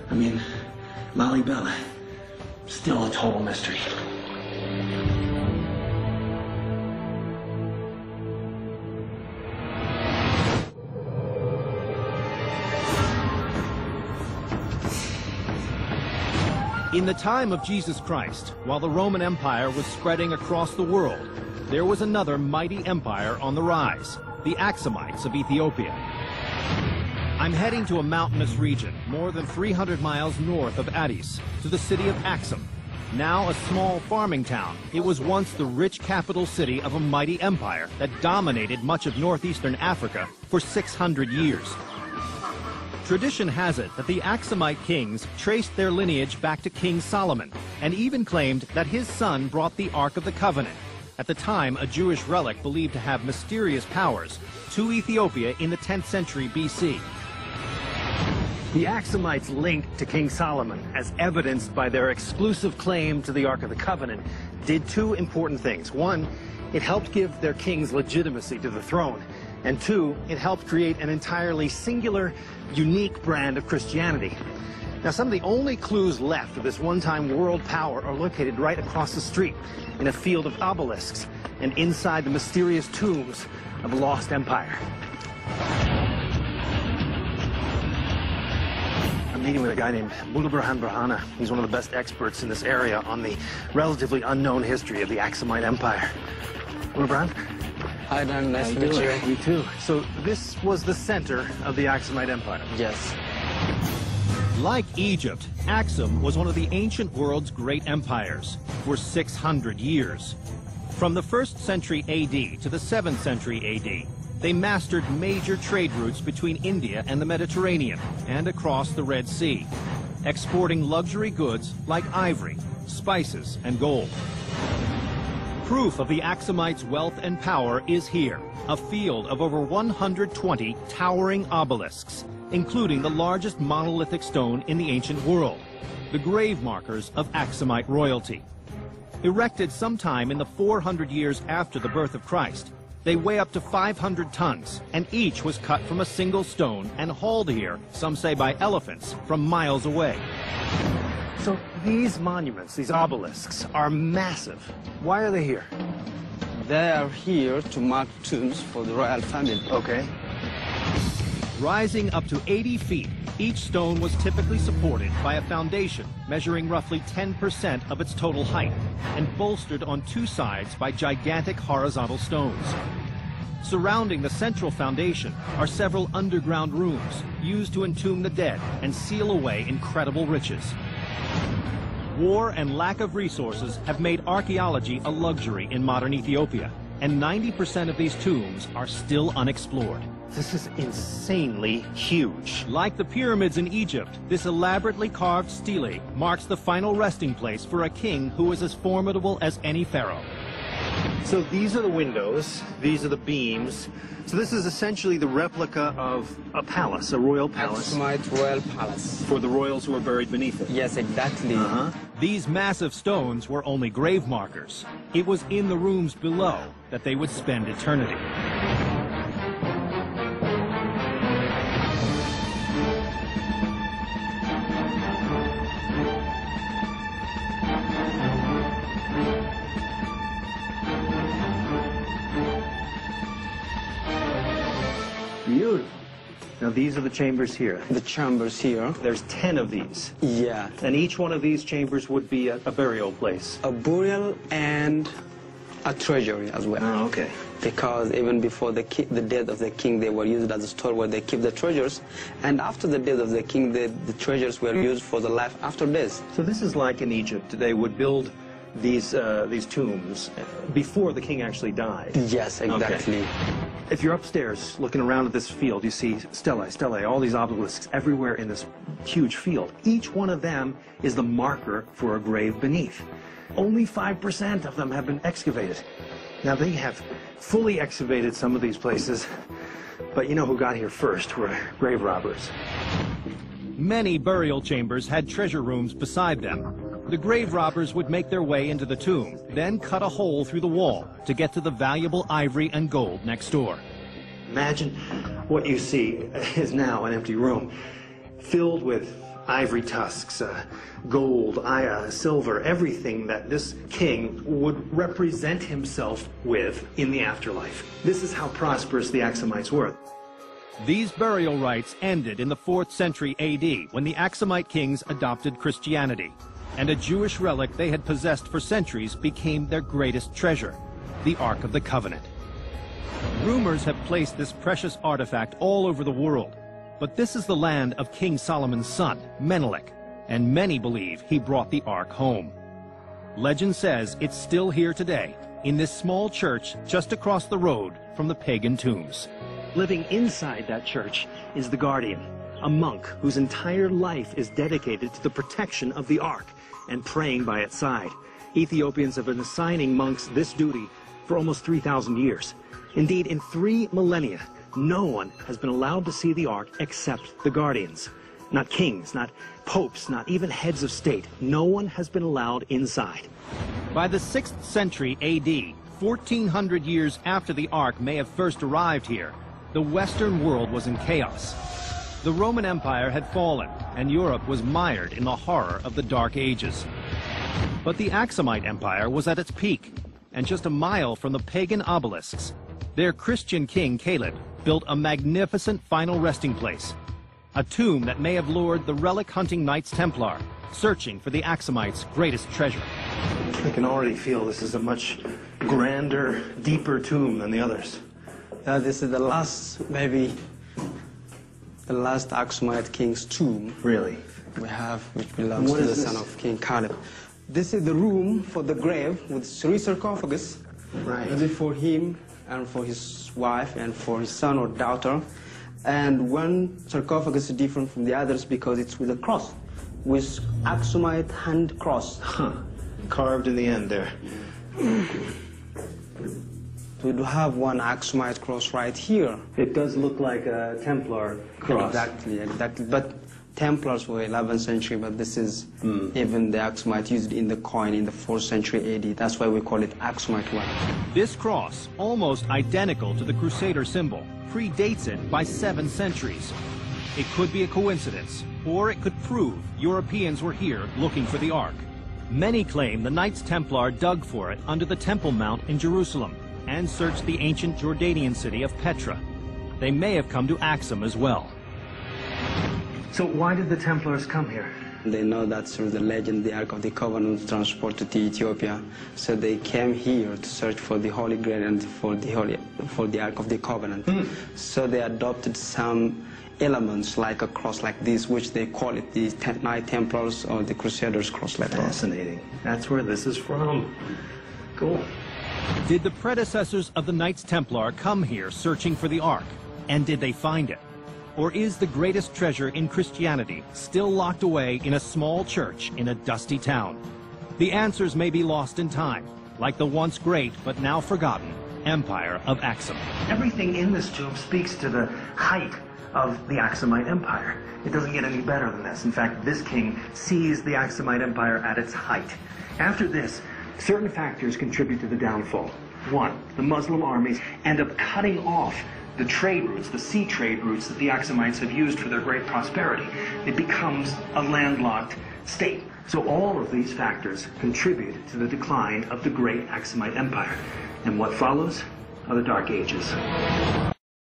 I mean, Lalibela, still a total mystery. In the time of Jesus Christ, while the Roman Empire was spreading across the world, there was another mighty empire on the rise, the Axumites of Ethiopia. I'm heading to a mountainous region, more than 300 miles north of Addis, to the city of Axum. Now a small farming town, it was once the rich capital city of a mighty empire that dominated much of northeastern Africa for 600 years. Tradition has it that the Axumite kings traced their lineage back to King Solomon, and even claimed that his son brought the Ark of the Covenant, at the time a Jewish relic believed to have mysterious powers, to Ethiopia in the 10th century BC. The Axumites linked to King Solomon, as evidenced by their exclusive claim to the Ark of the Covenant, did two important things. One, it helped give their kings legitimacy to the throne. And two, it helped create an entirely singular, unique brand of Christianity. Now, some of the only clues left of this one-time world power are located right across the street in a field of obelisks and inside the mysterious tombs of a lost empire. I'm meeting with a guy named Mullah Burhan Burhana. He's one of the best experts in this area on the relatively unknown history of the Axumite Empire. Mullah Burhan? Hi, Dan. Nice to meet you. You too. So this was the center of the Axumite Empire? Yes. Like Egypt, Axum was one of the ancient world's great empires for 600 years. From the 1st century AD to the 7th century AD, they mastered major trade routes between India and the Mediterranean and across the Red Sea, exporting luxury goods like ivory, spices, and gold. Proof of the Axumites' wealth and power is here, a field of over 120 towering obelisks, including the largest monolithic stone in the ancient world, the grave markers of Axumite royalty. Erected sometime in the 400 years after the birth of Christ, they weigh up to 500 tons, and each was cut from a single stone and hauled here, some say by elephants, from miles away. So these monuments, these obelisks, are massive. Why are they here? They are here to mark tombs for the royal family. Okay. Rising up to 80 feet, each stone was typically supported by a foundation measuring roughly 10% of its total height and bolstered on two sides by gigantic horizontal stones. Surrounding the central foundation are several underground rooms used to entomb the dead and seal away incredible riches. War and lack of resources have made archaeology a luxury in modern Ethiopia, and 90% of these tombs are still unexplored. This is insanely huge. Like the pyramids in Egypt, this elaborately carved stele marks the final resting place for a king who is as formidable as any pharaoh. So these are the windows, these are the beams. So this is essentially the replica of a palace, a royal palace. Axumite royal palace. For the royals who are buried beneath it. Yes, exactly. These massive stones were only grave markers. It was in the rooms below that they would spend eternity. Beautiful. Now these are the chambers here. The chambers here. There's 10 of these. Yeah. And each one of these chambers would be a burial place. A burial and a treasury as well. Oh, okay. Because even before the death of the king, they were used as a store where they keep the treasures. And after the death of the king, the treasures were used for the life after death. So this is like in Egypt. They would build these tombs before the king actually died. Yes, exactly. Okay. If you're upstairs looking around at this field, you see stelae, all these obelisks everywhere in this huge field. Each one of them is the marker for a grave beneath. Only 5% of them have been excavated. Now they have fully excavated some of these places, but you know who got here first were grave robbers. Many burial chambers had treasure rooms beside them. The grave robbers would make their way into the tomb, then cut a hole through the wall to get to the valuable ivory and gold next door. Imagine what you see is now an empty room filled with ivory tusks, gold, silver, everything that this king would represent himself with in the afterlife. This is how prosperous the Axumites were. These burial rites ended in the 4th century AD when the Axumite kings adopted Christianity, and a Jewish relic they had possessed for centuries became their greatest treasure, the Ark of the Covenant. Rumors have placed this precious artifact all over the world, but this is the land of King Solomon's son, Menelik, and many believe he brought the Ark home. Legend says it's still here today, in this small church just across the road from the pagan tombs. Living inside that church is the guardian, a monk whose entire life is dedicated to the protection of the Ark and praying by its side. Ethiopians have been assigning monks this duty for almost 3,000 years. Indeed, in 3 millennia, no one has been allowed to see the Ark except the guardians. Not kings, not popes, not even heads of state. No one has been allowed inside. By the 6th century AD, 1,400 years after the Ark may have first arrived here, the Western world was in chaos. The Roman Empire had fallen, and Europe was mired in the horror of the Dark Ages. But the Axumite Empire was at its peak, and just a mile from the pagan obelisks, their Christian king, Caleb, built a magnificent final resting place, a tomb that may have lured the relic-hunting Knights Templar, searching for the Axumites' greatest treasure. I can already feel this is a much grander, deeper tomb than the others. This is the last, maybe, the last Axumite king's tomb. Really? We have, which belongs to the son of King Caleb. This is the room for the grave with 3 sarcophagus. Right. This is for him and for his wife and for his son or daughter. And one sarcophagus is different from the others because it's with a cross, with Axumite hand cross. Huh. Carved in the end there. We do have one Axumite cross right here. It does look like a Templar cross. Exactly, exactly. But Templars were 11th century, but this is even the Axumite used in the coin in the 4th century AD. That's why we call it Axumite one. This cross, almost identical to the Crusader symbol, predates it by 7 centuries. It could be a coincidence, or it could prove Europeans were here looking for the Ark. Many claim the Knights Templar dug for it under the Temple Mount in Jerusalem and searched the ancient Jordanian city of Petra. They may have come to Axum as well. So why did the Templars come here? They know that through the legend, the Ark of the Covenant was transported to Ethiopia. So they came here to search for the Holy Grail and for the Ark of the Covenant. So they adopted some elements like a cross like this, which they call it the Knight Templars or the Crusaders cross like that. Fascinating. That's where this is from. Cool. Did the predecessors of the Knights Templar come here searching for the Ark? And did they find it? Or is the greatest treasure in Christianity still locked away in a small church in a dusty town? The answers may be lost in time, like the once great but now forgotten Empire of Axum. Everything in this tomb speaks to the height of the Axumite Empire. It doesn't get any better than this. In fact, this king sees the Axumite Empire at its height. After this, certain factors contribute to the downfall. One, the Muslim armies end up cutting off the trade routes, the sea trade routes that the Axumites have used for their great prosperity. It becomes a landlocked state. So all of these factors contribute to the decline of the great Axumite Empire. And what follows are the Dark Ages.